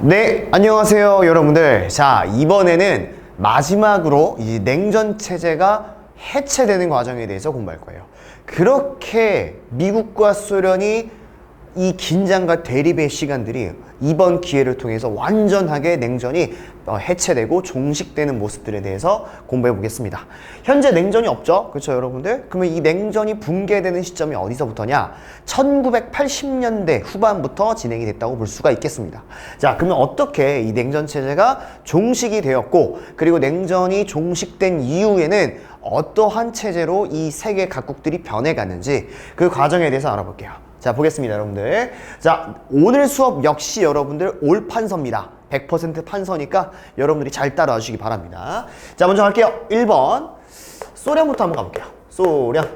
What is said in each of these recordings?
네, 안녕하세요 여러분들. 자, 이번에는 마지막으로 이 냉전 체제가 해체되는 과정에 대해서 공부할 거예요. 그렇게 미국과 소련이 이 긴장과 대립의 시간들이 이번 기회를 통해서 완전하게 냉전이 해체되고 종식되는 모습들에 대해서 공부해 보겠습니다. 현재 냉전이 없죠? 그렇죠, 여러분들? 그러면 이 냉전이 붕괴되는 시점이 어디서부터냐? 1980년대 후반부터 진행이 됐다고 볼 수가 있겠습니다. 자, 그러면 어떻게 이 냉전 체제가 종식이 되었고, 그리고 냉전이 종식된 이후에는 어떠한 체제로 이 세계 각국들이 변해갔는지 그 과정에 대해서 알아볼게요. 자, 보겠습니다, 여러분들. 자, 오늘 수업 역시 여러분들 올 판서입니다. 100% 판서니까 여러분들이 잘 따라와 주시기 바랍니다. 자, 먼저 갈게요. 1번. 소련부터 한번 가볼게요. 소련.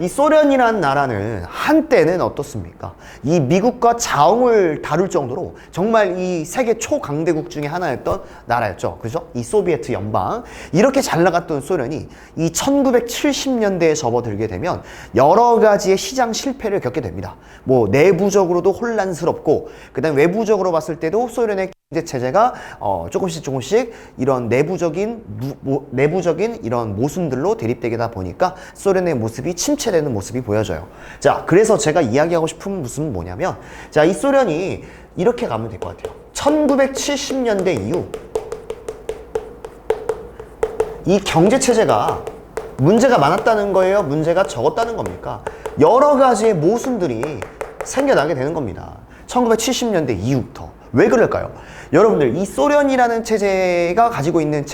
이 소련이라는 나라는 한때는 어떻습니까? 이 미국과 자웅을 다룰 정도로 정말 이 세계 초강대국 중에 하나였던 나라였죠. 그죠? 이 소비에트 연방. 이렇게 잘 나갔던 소련이 이 1970년대에 접어들게 되면 여러 가지의 시장 실패를 겪게 됩니다. 뭐 내부적으로도 혼란스럽고, 그다음 외부적으로 봤을 때도 소련의 경제 체제가 조금씩 이런 내부적인 이런 모순들로 대립되다 보니까 소련의 모습이 침체되는 모습이 보여져요. 자, 그래서 제가 이야기하고 싶은 무슨 뭐냐면, 자, 이 소련이 이렇게 가면 될 것 같아요. 1970년대 이후 이 경제 체제가 문제가 많았다는 거예요? 문제가 적었다는 겁니까? 여러 가지의 모순들이 생겨나게 되는 겁니다. 1970년대 이후부터. 왜 그럴까요? 여러분들, 이 소련이라는 체제가 가지고 있는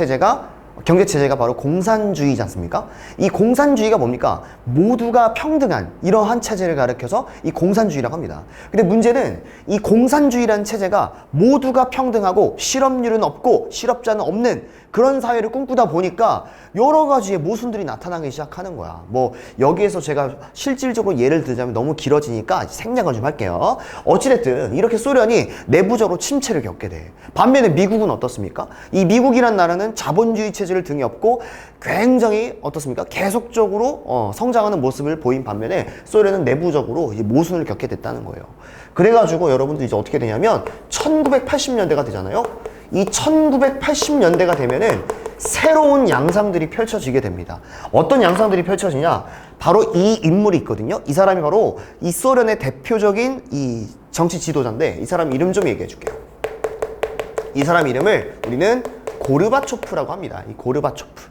경제 체제가 바로 공산주의지 않습니까? 이 공산주의가 뭡니까? 모두가 평등한 이러한 체제를 가리켜서 이 공산주의라고 합니다. 근데 문제는 이 공산주의라는 체제가 모두가 평등하고 실업률은 없고 실업자는 없는 그런 사회를 꿈꾸다 보니까 여러 가지의 모순들이 나타나기 시작하는 거야. 뭐 여기에서 제가 실질적으로 예를 들자면 너무 길어지니까 생략을 좀 할게요. 어찌됐든 이렇게 소련이 내부적으로 침체를 겪게 돼. 반면에 미국은 어떻습니까? 이 미국이란 나라는 자본주의 체제를 등에 업고 굉장히 어떻습니까? 계속적으로 성장하는 모습을 보인 반면에 소련은 내부적으로 이제 모순을 겪게 됐다는 거예요. 그래가지고 여러분들 이제 어떻게 되냐면 1980년대가 되잖아요. 이 1980년대가 되면은 새로운 양상들이 펼쳐지게 됩니다. 어떤 양상들이 펼쳐지냐? 바로 이 인물이 있거든요. 이 사람이 바로 이 소련의 대표적인 이 정치 지도자인데, 이 사람 이름 좀 얘기해 줄게요. 이 사람 이름을 우리는 고르바초프라고 합니다. 이 고르바초프.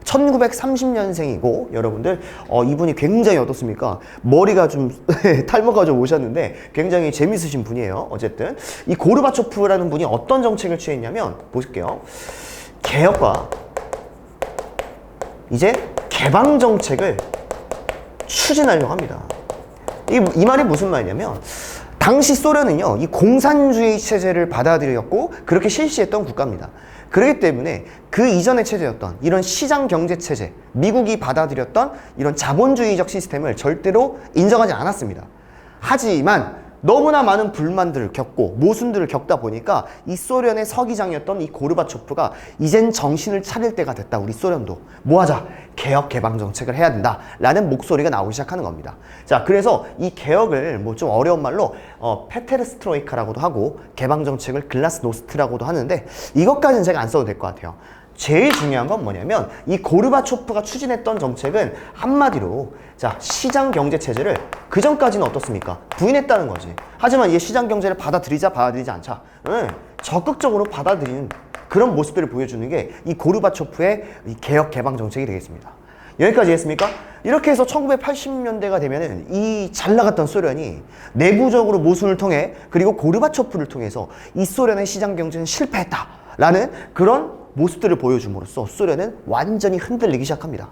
1930년생이고 여러분들 이분이 굉장히 어떻습니까? 머리가 좀 탈모가 좀 오셨는데 굉장히 재밌으신 분이에요. 어쨌든 이 고르바초프라는 분이 어떤 정책을 취했냐면, 보실게요. 개혁과 이제 개방 정책을 추진하려고 합니다. 이 말이 무슨 말이냐면, 당시 소련은요, 이 공산주의 체제를 받아들였고 그렇게 실시했던 국가입니다. 그렇기 때문에 그 이전의 체제였던 이런 시장 경제 체제, 미국이 받아들였던 이런 자본주의적 시스템을 절대로 인정하지 않았습니다. 하지만 너무나 많은 불만들을 겪고 모순들을 겪다 보니까 이 소련의 서기장이었던 이 고르바초프가 이젠 정신을 차릴 때가 됐다. 우리 소련도 뭐 하자? 개혁 개방 정책을 해야 된다 라는 목소리가 나오기 시작하는 겁니다. 자, 그래서 이 개혁을 뭐 좀 어려운 말로 페테르스트로이카라고도 하고 개방 정책을 글라스노스트라고도 하는데, 이것까지는 제가 안 써도 될 것 같아요. 제일 중요한 건 뭐냐면, 이 고르바초프가 추진했던 정책은 한마디로, 자, 시장 경제 체제를 그전까지는 어떻습니까? 부인했다는 거지. 하지만 이 시장 경제를 받아들이지 않자 적극적으로 받아들이는 그런 모습들을 보여주는 게 이 고르바초프의 이 개혁 개방 정책이 되겠습니다. 여기까지 했습니까? 이렇게 해서 1980년대가 되면은 이 잘 나갔던 소련이 내부적으로 모순을 통해, 그리고 고르바초프를 통해서 이 소련의 시장 경제는 실패했다라는 그런 모습들을 보여줌으로써 소련은 완전히 흔들리기 시작합니다.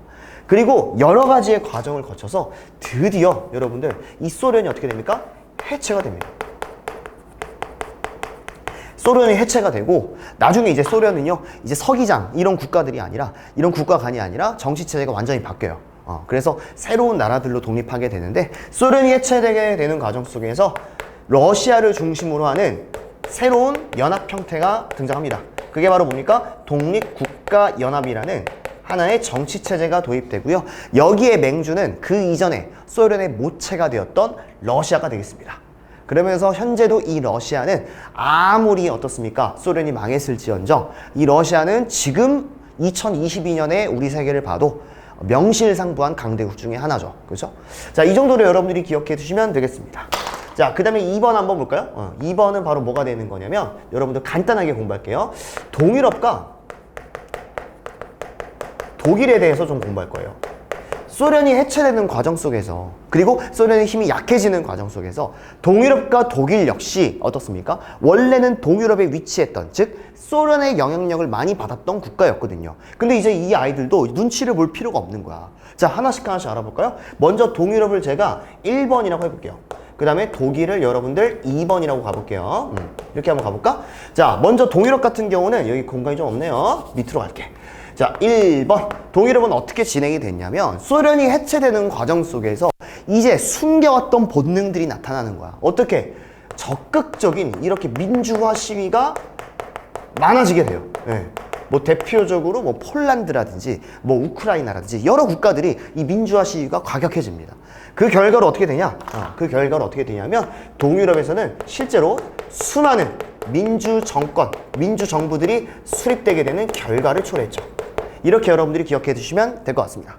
그리고 여러 가지의 과정을 거쳐서 드디어 여러분들 이 소련이 어떻게 됩니까? 해체가 됩니다. 소련이 해체가 되고, 나중에 이제 소련은요, 이제 서기장 이런 국가들이 아니라, 이런 국가간이 아니라 정치 체제가 완전히 바뀌어요. 그래서 새로운 나라들로 독립하게 되는데, 소련이 해체되게 되는 과정 속에서 러시아를 중심으로 하는 새로운 연합 형태가 등장합니다. 그게 바로 뭡니까? 독립국가연합이라는 하나의 정치 체제가 도입되고요. 여기에 맹주는 그 이전에 소련의 모체가 되었던 러시아가 되겠습니다. 그러면서 현재도 이 러시아는 아무리 어떻습니까? 소련이 망했을지언정 이 러시아는 지금 2022년에 우리 세계를 봐도 명실상부한 강대국 중에 하나죠. 그렇죠? 자, 이 정도로 여러분들이 기억해 두시면 되겠습니다. 자, 그 다음에 2번 한번 볼까요? 2번은 바로 뭐가 되는 거냐면 여러분들 간단하게 공부할게요. 동유럽과 독일에 대해서 좀 공부할 거예요. 소련이 해체되는 과정 속에서 그리고 소련의 힘이 약해지는 과정 속에서 동유럽과 독일 역시 어떻습니까? 원래는 동유럽에 위치했던 즉 소련의 영향력을 많이 받았던 국가였거든요. 근데 이제 이 아이들도 눈치를 볼 필요가 없는 거야. 자, 하나씩 알아볼까요? 먼저 동유럽을 제가 1번이라고 해볼게요. 그 다음에 독일을 여러분들 2번이라고 가볼게요. 이렇게 한번 가볼까? 자, 먼저 동유럽 같은 경우는 여기 공간이 좀 없네요. 밑으로 갈게. 자, 1번. 동유럽은 어떻게 진행이 됐냐면 소련이 해체되는 과정 속에서 이제 숨겨왔던 본능들이 나타나는 거야. 어떻게? 적극적인 이렇게 민주화 시위가 많아지게 돼요. 네. 뭐 대표적으로 뭐 폴란드라든지 뭐 우크라이나라든지 여러 국가들이 이 민주화 시위가 과격해집니다. 그 결과로 어떻게 되냐? 그 결과로 어떻게 되냐면 동유럽에서는 실제로 수많은 민주 정권, 민주 정부들이 수립되게 되는 결과를 초래했죠. 이렇게 여러분들이 기억해 두시면 될 것 같습니다.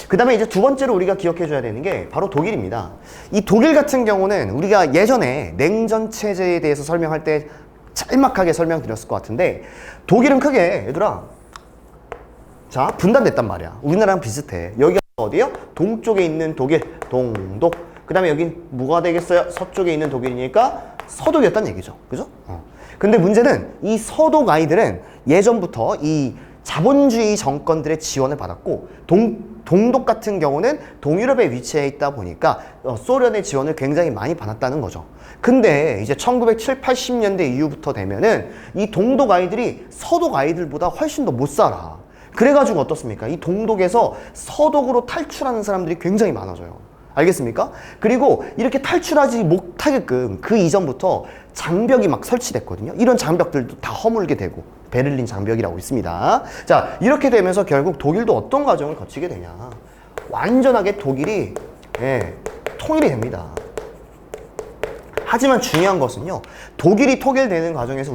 그 다음에 이제 두 번째로 우리가 기억해 줘야 되는 게 바로 독일입니다. 이 독일 같은 경우는 우리가 예전에 냉전 체제에 대해서 설명할 때 짤막하게 설명드렸을 것 같은데 독일은 크게 얘들아 자 분단됐단 말이야. 우리나라랑 비슷해. 여기가 어디요? 동쪽에 있는 독일, 동독. 그 다음에 여긴 뭐가 되겠어요? 서쪽에 있는 독일이니까 서독이었단 얘기죠. 그죠? 근데 문제는 이 서독 아이들은 예전부터 이 자본주의 정권들의 지원을 받았고 동독 같은 경우는 동유럽에 위치해 있다 보니까 소련의 지원을 굉장히 많이 받았다는 거죠. 근데 이제 1970, 80년대 이후부터 되면은 이 동독 아이들이 서독 아이들보다 훨씬 더 못 살아. 그래가지고 어떻습니까? 이 동독에서 서독으로 탈출하는 사람들이 굉장히 많아져요. 알겠습니까? 그리고 이렇게 탈출하지 못하게끔 그 이전부터 장벽이 막 설치됐거든요. 이런 장벽들도 다 허물게 되고 베를린 장벽이라고 있습니다. 자, 이렇게 되면서 결국 독일도 어떤 과정을 거치게 되냐. 완전하게 독일이 통일이 됩니다. 하지만 중요한 것은요. 독일이 통일되는 과정에서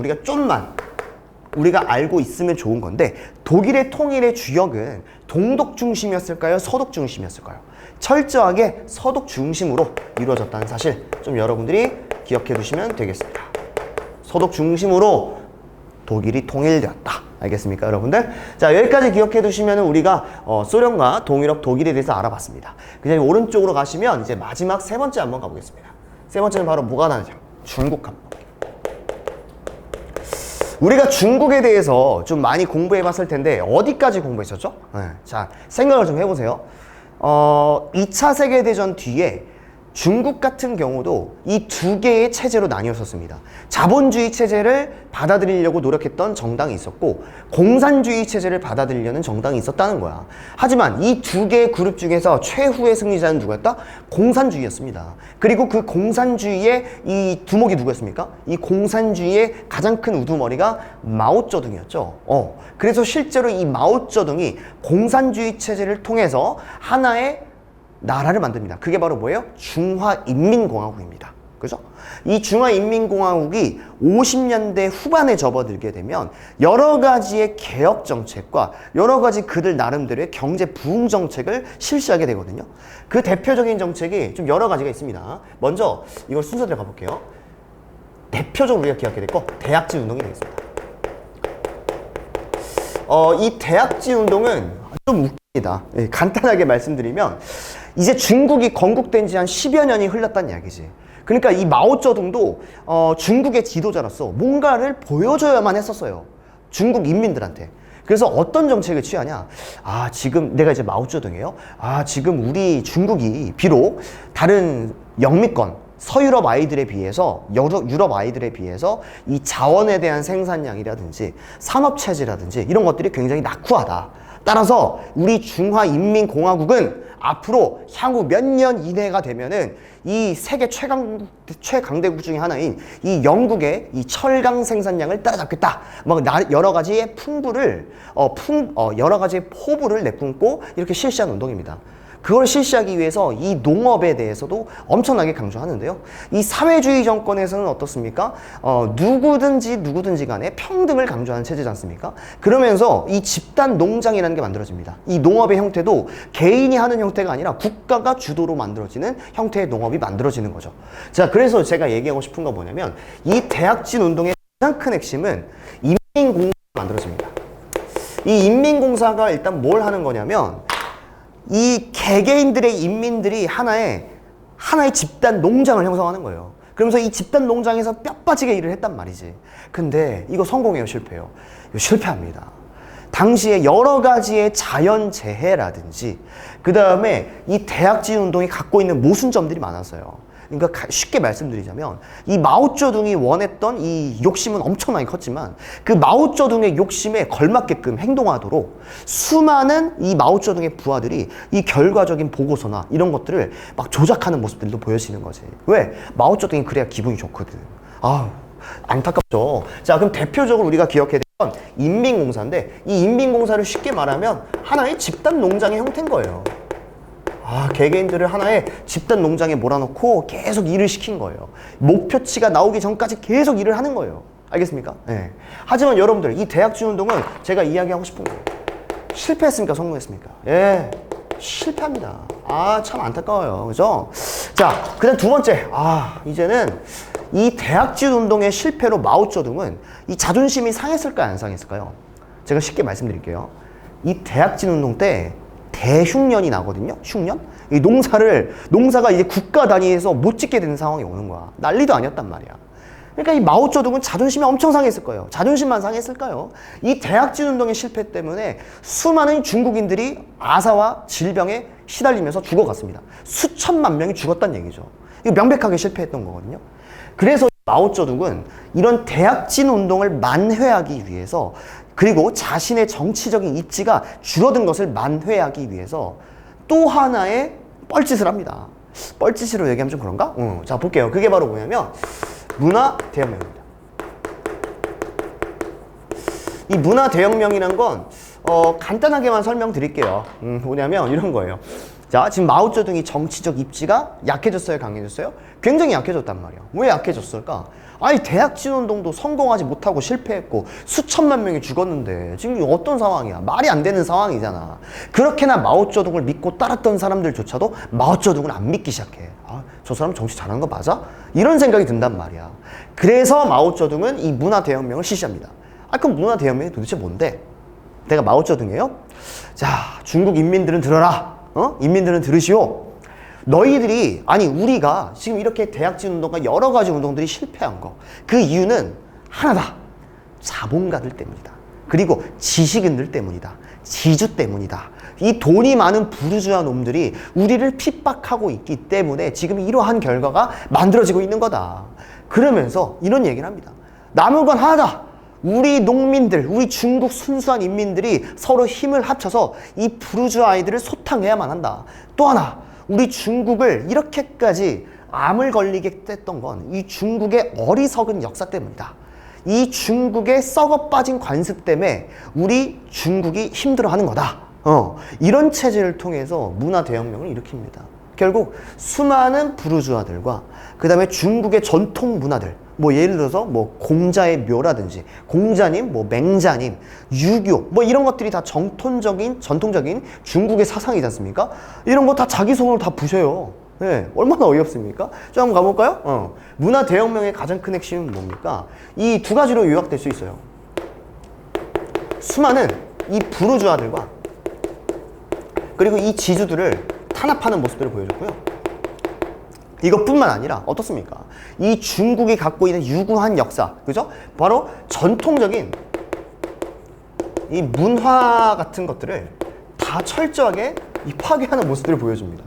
우리가 알고 있으면 좋은 건데 독일의 통일의 주역은 동독 중심이었을까요? 서독 중심이었을까요? 철저하게 서독 중심으로 이루어졌다는 사실 좀 여러분들이 기억해 두시면 되겠습니다. 서독 중심으로 독일이 통일되었다. 알겠습니까, 여러분들? 자, 여기까지 기억해 두시면 우리가 소련과 동유럽, 독일에 대해서 알아봤습니다. 그냥 오른쪽으로 가시면 이제 마지막 세 번째 한번 가보겠습니다. 세 번째는 바로 뭐가 나오죠? 중국 한번. 우리가 중국에 대해서 좀 많이 공부해 봤을 텐데 어디까지 공부했었죠? 자, 생각을 좀 해보세요. 2차 세계대전 뒤에 중국 같은 경우도 이 두 개의 체제로 나뉘었었습니다. 자본주의 체제를 받아들이려고 노력했던 정당이 있었고 공산주의 체제를 받아들이려는 정당이 있었다는 거야. 하지만 이 두 개의 그룹 중에서 최후의 승리자는 누구였다? 공산주의였습니다. 그리고 그 공산주의의 이 두목이 누구였습니까? 이 공산주의의 가장 큰 우두머리가 마오쩌둥이었죠. 그래서 실제로 이 마오쩌둥이 공산주의 체제를 통해서 하나의 나라를 만듭니다. 그게 바로 뭐예요? 중화인민공화국입니다. 그죠? 이 중화인민공화국이 50년대 후반에 접어들게 되면 여러 가지의 개혁 정책과 여러 가지 그들 나름대로의 경제 부흥 정책을 실시하게 되거든요. 그 대표적인 정책이 좀 여러 가지가 있습니다. 먼저 이걸 순서대로 가볼게요. 대표적으로 우리가 기억해야 될 거 대약지 운동이 되겠습니다. 이 대약지 운동은 좀 웃깁니다. 간단하게 말씀드리면 이제 중국이 건국된 지 한 10여 년이 흘렀다는 이야기지. 그러니까 이 마오쩌둥도 중국의 지도자로서 뭔가를 보여줘야만 했었어요. 중국 인민들한테. 그래서 어떤 정책을 취하냐. 지금 내가 이제 마오쩌둥이에요. 지금 우리 중국이 비록 다른 영미권 서유럽 아이들에 비해서 유럽 아이들에 비해서 이 자원에 대한 생산량이라든지 산업체제라든지 이런 것들이 굉장히 낙후하다. 따라서 우리 중화인민공화국은 앞으로 향후 몇 년 이내가 되면은 이 세계 최강대국 중에 하나인 이 영국의 이 철강 생산량을 따라잡겠다. 막 여러 가지의 여러 가지의 포부를 내뿜고 이렇게 실시한 운동입니다. 그걸 실시하기 위해서 이 농업에 대해서도 엄청나게 강조하는데요. 이 사회주의 정권에서는 어떻습니까? 누구든지 간에 평등을 강조하는 체제지 않습니까? 그러면서 이 집단 농장이라는 게 만들어집니다. 이 농업의 형태도 개인이 하는 형태가 아니라 국가가 주도로 만들어지는 형태의 농업이 만들어지는 거죠. 자, 그래서 제가 얘기하고 싶은 건 뭐냐면 이 대학진 운동의 가장 큰 핵심은 인민공사가 만들어집니다. 이 인민공사가 일단 뭘 하는 거냐면 이 개개인들의 인민들이 하나의 집단 농장을 형성하는 거예요. 그러면서 이 집단 농장에서 뼈 빠지게 일을 했단 말이지. 근데 이거 성공해요, 실패해요? 이거 실패합니다. 당시에 여러 가지의 자연재해라든지 그 다음에 이 대학진 운동이 갖고 있는 모순점들이 많았어요. 그러니까 쉽게 말씀드리자면 이 마오쩌둥이 원했던 이 욕심은 엄청나게 컸지만 그 마오쩌둥의 욕심에 걸맞게끔 행동하도록 수많은 이 마오쩌둥의 부하들이 이 결과적인 보고서나 이런 것들을 막 조작하는 모습들도 보여지는 거지. 왜? 마오쩌둥이 그래야 기분이 좋거든. 아, 안타깝죠. 자, 그럼 대표적으로 우리가 기억해야 될 건 인민공사인데 이 인민공사를 쉽게 말하면 하나의 집단 농장의 형태인 거예요. 개개인들을 하나의 집단 농장에 몰아넣고 계속 일을 시킨 거예요. 목표치가 나오기 전까지 계속 일을 하는 거예요. 알겠습니까? 네. 하지만 여러분들, 이 대학진 운동은 제가 이야기하고 싶은 거예요. 실패했습니까? 성공했습니까? 예, 실패합니다. 참 안타까워요. 그죠? 자, 그 다음 두 번째. 이제는 이 대학진 운동의 실패로 마오쩌둥은 이 자존심이 상했을까요? 안 상했을까요? 제가 쉽게 말씀드릴게요. 이 대학진 운동 때 대흉년이 나거든요. 흉년? 이 농사가 이제 국가 단위에서 못 짓게 되는 상황이 오는 거야. 난리도 아니었단 말이야. 그러니까 이 마오쩌둥은 자존심이 엄청 상했을 거예요. 자존심만 상했을까요? 이 대학진 운동의 실패 때문에 수많은 중국인들이 아사와 질병에 시달리면서 죽어갔습니다. 수천만 명이 죽었다는 얘기죠. 이거 명백하게 실패했던 거거든요. 그래서 마오쩌둥은 이런 대학진 운동을 만회하기 위해서 그리고 자신의 정치적인 입지가 줄어든 것을 만회하기 위해서 또 하나의 뻘짓을 합니다. 뻘짓으로 얘기하면 좀 그런가? 자, 볼게요. 그게 바로 뭐냐면 문화대혁명입니다. 이 문화대혁명이란 건 간단하게만 설명드릴게요. 뭐냐면 이런 거예요. 자, 지금 마오쩌둥이 정치적 입지가 약해졌어요? 강해졌어요? 굉장히 약해졌단 말이야. 왜 약해졌을까? 대학진 운동도 성공하지 못하고 실패했고 수천만 명이 죽었는데 지금 어떤 상황이야? 말이 안 되는 상황이잖아. 그렇게나 마오쩌둥을 믿고 따랐던 사람들조차도 마오쩌둥을 안 믿기 시작해. 저 사람 정치 잘하는 거 맞아? 이런 생각이 든단 말이야. 그래서 마오쩌둥은 이 문화대혁명을 실시합니다. 그럼 문화대혁명이 도대체 뭔데? 내가 마오쩌둥이에요? 자, 중국 인민들은 들어라. 인민들은 들으시오. 우리가 지금 이렇게 대학진 운동과 여러 가지 운동들이 실패한 거. 그 이유는 하나다. 자본가들 때문이다. 그리고 지식인들 때문이다. 지주 때문이다. 이 돈이 많은 부르주아 놈들이 우리를 핍박하고 있기 때문에 지금 이러한 결과가 만들어지고 있는 거다. 그러면서 이런 얘기를 합니다. 남은 건 하나다. 우리 농민들, 우리 중국 순수한 인민들이 서로 힘을 합쳐서 이 부르주아 아이들을 소탕해야만 한다. 또 하나, 우리 중국을 이렇게까지 암을 걸리게 했던 건 이 중국의 어리석은 역사 때문이다. 이 중국의 썩어 빠진 관습 때문에 우리 중국이 힘들어하는 거다. 이런 체제를 통해서 문화대혁명을 일으킵니다. 결국 수많은 부르주아들과 그 다음에 중국의 전통 문화들, 예를 들어서 공자의 묘라든지 공자님, 맹자님, 유교 이런 것들이 다 전통적인 중국의 사상이지 않습니까? 이런 거 다 자기 손으로 다 부셔요. 네, 얼마나 어이없습니까? 좀 한번 가볼까요? 문화대혁명의 가장 큰 핵심은 뭡니까? 이 두 가지로 요약될 수 있어요. 수많은 이 부르주아들과 그리고 이 지주들을 탄압하는 모습들을 보여줬고요. 이것뿐만 아니라 어떻습니까? 이 중국이 갖고 있는 유구한 역사, 그죠? 바로 전통적인 이 문화 같은 것들을 다 철저하게 파괴하는 모습들을 보여줍니다.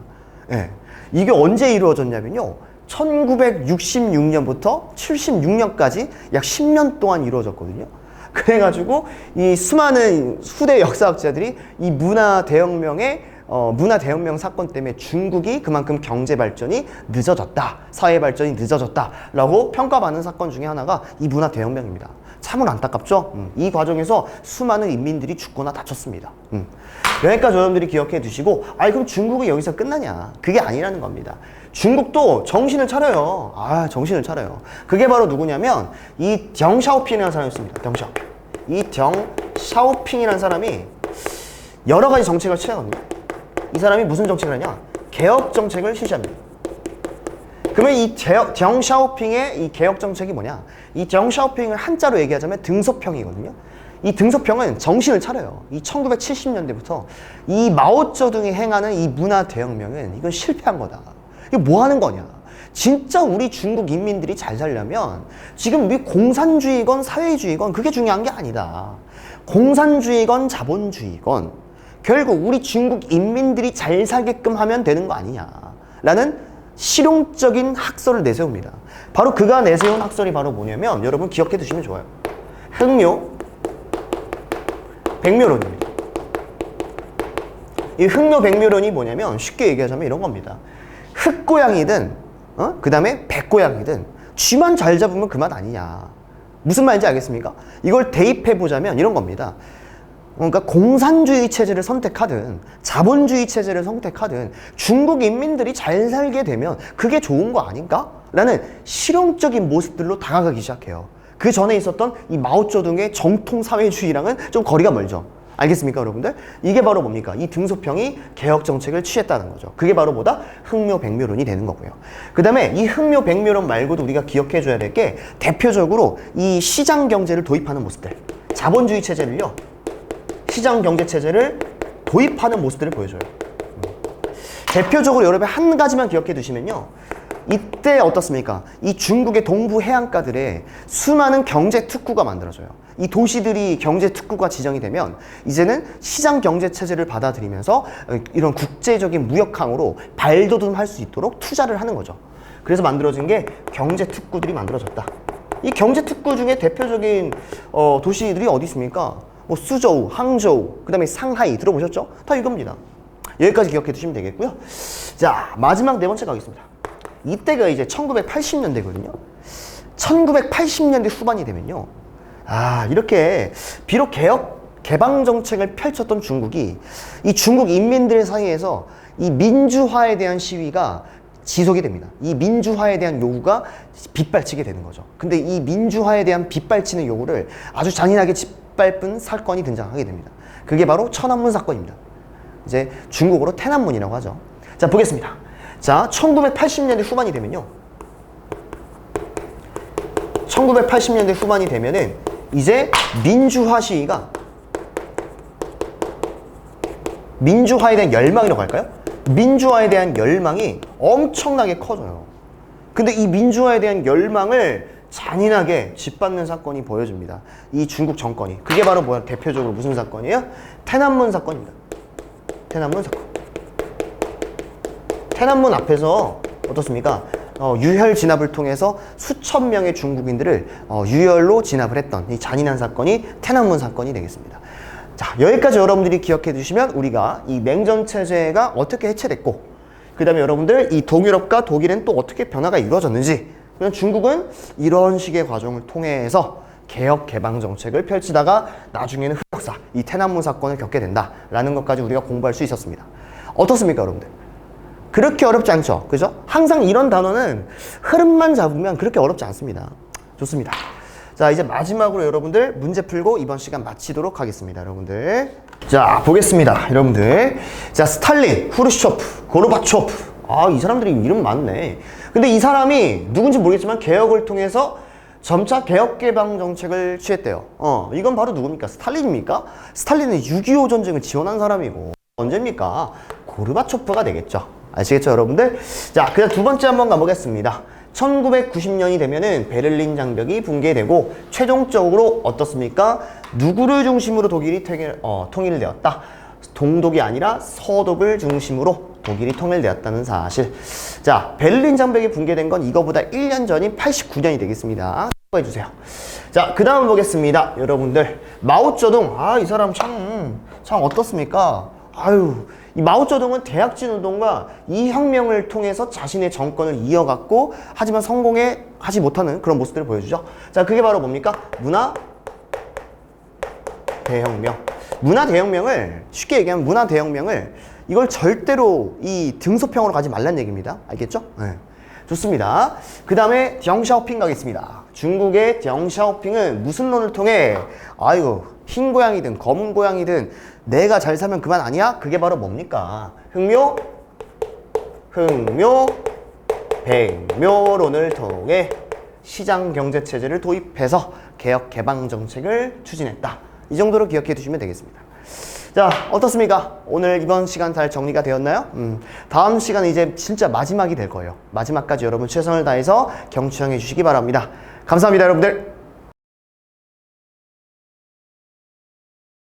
예. 이게 언제 이루어졌냐면요. 1966년부터 76년까지 약 10년 동안 이루어졌거든요. 그래가지고 이 수많은 후대 역사학자들이 이 문화대혁명의 문화 대혁명 사건 때문에 중국이 그만큼 경제 발전이 늦어졌다, 사회 발전이 늦어졌다라고 평가받는 사건 중에 하나가 이 문화 대혁명입니다. 참으로 안타깝죠? 이 과정에서 수많은 인민들이 죽거나 다쳤습니다. 여기까지 여러분들이 기억해 두시고, 그럼 중국이 여기서 끝나냐? 그게 아니라는 겁니다. 중국도 정신을 차려요. 정신을 차려요. 그게 바로 누구냐면 이 덩샤오핑이라는 사람이었습니다. 덩샤오핑. 이 덩샤오핑이라는 사람이 여러 가지 정책을 취하거든요. 이 사람이 무슨 정책을 하냐? 개혁 정책을 실시합니다. 그러면 이 덩샤오핑의 이 개혁 정책이 뭐냐? 이 덩샤오핑을 한자로 얘기하자면 등소평이거든요. 이 등소평은 정신을 차려요. 이 1970년대부터 이 마오쩌둥이 행하는 이 문화 대혁명은 이건 실패한 거다. 이게 뭐 하는 거냐? 진짜 우리 중국 인민들이 잘 살려면 지금 우리 공산주의건 사회주의건 그게 중요한 게 아니다. 공산주의건 자본주의건 결국 우리 중국 인민들이 잘 살게끔 하면 되는 거 아니냐라는 실용적인 학설을 내세웁니다. 바로 그가 내세운 학설이 바로 뭐냐면 여러분 기억해 두시면 좋아요. 흑묘 백묘론입니다. 이 흑묘 백묘론이 뭐냐면 쉽게 얘기하자면 이런 겁니다. 흑고양이든 그 다음에 백고양이든 쥐만 잘 잡으면 그만 아니냐. 무슨 말인지 알겠습니까? 이걸 대입해 보자면 이런 겁니다. 그러니까 공산주의 체제를 선택하든 자본주의 체제를 선택하든 중국 인민들이 잘 살게 되면 그게 좋은 거 아닌가? 라는 실용적인 모습들로 다가가기 시작해요. 그 전에 있었던 이 마오쩌둥의 정통 사회주의랑은 좀 거리가 멀죠. 알겠습니까, 여러분들? 이게 바로 뭡니까? 이 등소평이 개혁 정책을 취했다는 거죠. 그게 바로 뭐다? 흑묘 백묘론이 되는 거고요. 그 다음에 이 흑묘 백묘론 말고도 우리가 기억해 줘야 될 게 대표적으로 이 시장 경제를 도입하는 모습들. 자본주의 체제를요. 시장 경제 체제를 도입하는 모습들을 보여줘요. 대표적으로 여러분 한 가지만 기억해 두시면요. 이때 어떻습니까? 이 중국의 동부 해안가들에 수많은 경제 특구가 만들어져요. 이 도시들이 경제 특구가 지정이 되면 이제는 시장 경제 체제를 받아들이면서 이런 국제적인 무역항으로 발돋움할 수 있도록 투자를 하는 거죠. 그래서 만들어진 게 경제 특구들이 만들어졌다. 이 경제 특구 중에 대표적인 도시들이 어디 있습니까? 뭐 수저우, 항저우, 그 다음에 상하이 들어보셨죠? 다 이겁니다. 여기까지 기억해 두시면 되겠고요. 자, 마지막 네 번째 가겠습니다. 이때가 이제 1980년대거든요. 1980년대 후반이 되면요. 이렇게 비록 개방 정책을 펼쳤던 중국이 이 중국 인민들 사이에서 이 민주화에 대한 시위가 지속이 됩니다. 이 민주화에 대한 요구가 빗발치게 되는 거죠. 근데 이 민주화에 대한 빗발치는 요구를 아주 잔인하게 짓밟은 사건이 등장하게 됩니다. 그게 바로 천안문 사건입니다. 이제 중국어로 태난문이라고 하죠. 자, 보겠습니다. 자, 1980년대 후반이 되면요. 1980년대 후반이 되면은 이제 민주화 시위가 민주화에 대한 열망이라고 할까요? 민주화에 대한 열망이 엄청나게 커져요. 근데 이 민주화에 대한 열망을 잔인하게 짓밟는 사건이 보여집니다. 이 중국 정권이. 그게 바로 뭐야? 대표적으로 무슨 사건이에요? 태난문 사건입니다. 태난문 사건. 태난문 앞에서 어떻습니까? 유혈 진압을 통해서 수천 명의 중국인들을 유혈로 진압을 했던 이 잔인한 사건이 태난문 사건이 되겠습니다. 자, 여기까지 여러분들이 기억해 두시면 우리가 이 냉전 체제가 어떻게 해체됐고 그 다음에 여러분들 이 동유럽과 독일은 또 어떻게 변화가 이루어졌는지 그냥 중국은 이런 식의 과정을 통해서 개혁 개방 정책을 펼치다가 나중에는 흑역사, 이 태난문 사건을 겪게 된다라는 것까지 우리가 공부할 수 있었습니다. 어떻습니까, 여러분들? 그렇게 어렵지 않죠? 그죠? 항상 이런 단어는 흐름만 잡으면 그렇게 어렵지 않습니다. 좋습니다. 자, 이제 마지막으로 여러분들 문제 풀고 이번 시간 마치도록 하겠습니다, 여러분들. 자, 보겠습니다, 여러분들. 자, 스탈린, 후르쇼프, 고르바초프. 이 사람들이 이름 많네. 근데 이 사람이 누군지 모르겠지만 개혁을 통해서 점차 개혁 개방 정책을 취했대요. 이건 바로 누굽니까? 스탈린입니까? 스탈린은 6.25 전쟁을 지원한 사람이고 언제입니까? 고르바초프가 되겠죠. 아시겠죠, 여러분들? 자, 그다음 두 번째 한번 가보겠습니다. 1990년이 되면은 베를린 장벽이 붕괴되고 최종적으로 어떻습니까? 누구를 중심으로 독일이 통일되었다? 동독이 아니라 서독을 중심으로 독일이 통일되었다는 사실. 자, 베를린 장벽이 붕괴된 건 이거보다 1년 전인 89년이 되겠습니다. 해주세요. 자, 그 다음 보겠습니다. 여러분들, 마오쩌둥. 이 사람 참 어떻습니까? 이 마오쩌둥은 대약진 운동과 이 혁명을 통해서 자신의 정권을 이어갔고 하지만 성공하지 못하는 그런 모습들을 보여주죠. 자, 그게 바로 뭡니까? 문화 대혁명. 문화 대혁명을 쉽게 얘기하면 문화 대혁명을 이걸 절대로 이 등소평으로 가지 말란 얘기입니다. 알겠죠? 네. 좋습니다. 그 다음에 덩샤오핑 가겠습니다. 중국의 덩샤오핑은 무슨 론을 통해 아이고 흰 고양이든 검은 고양이든 내가 잘 살면 그만 아니야? 그게 바로 뭡니까? 흑묘 백묘론을 통해 시장 경제 체제를 도입해서 개혁 개방 정책을 추진했다. 이 정도로 기억해 두시면 되겠습니다. 자, 어떻습니까? 오늘 이번 시간 잘 정리가 되었나요? 다음 시간은 이제 진짜 마지막이 될 거예요. 마지막까지 여러분 최선을 다해서 경청해 주시기 바랍니다. 감사합니다, 여러분들.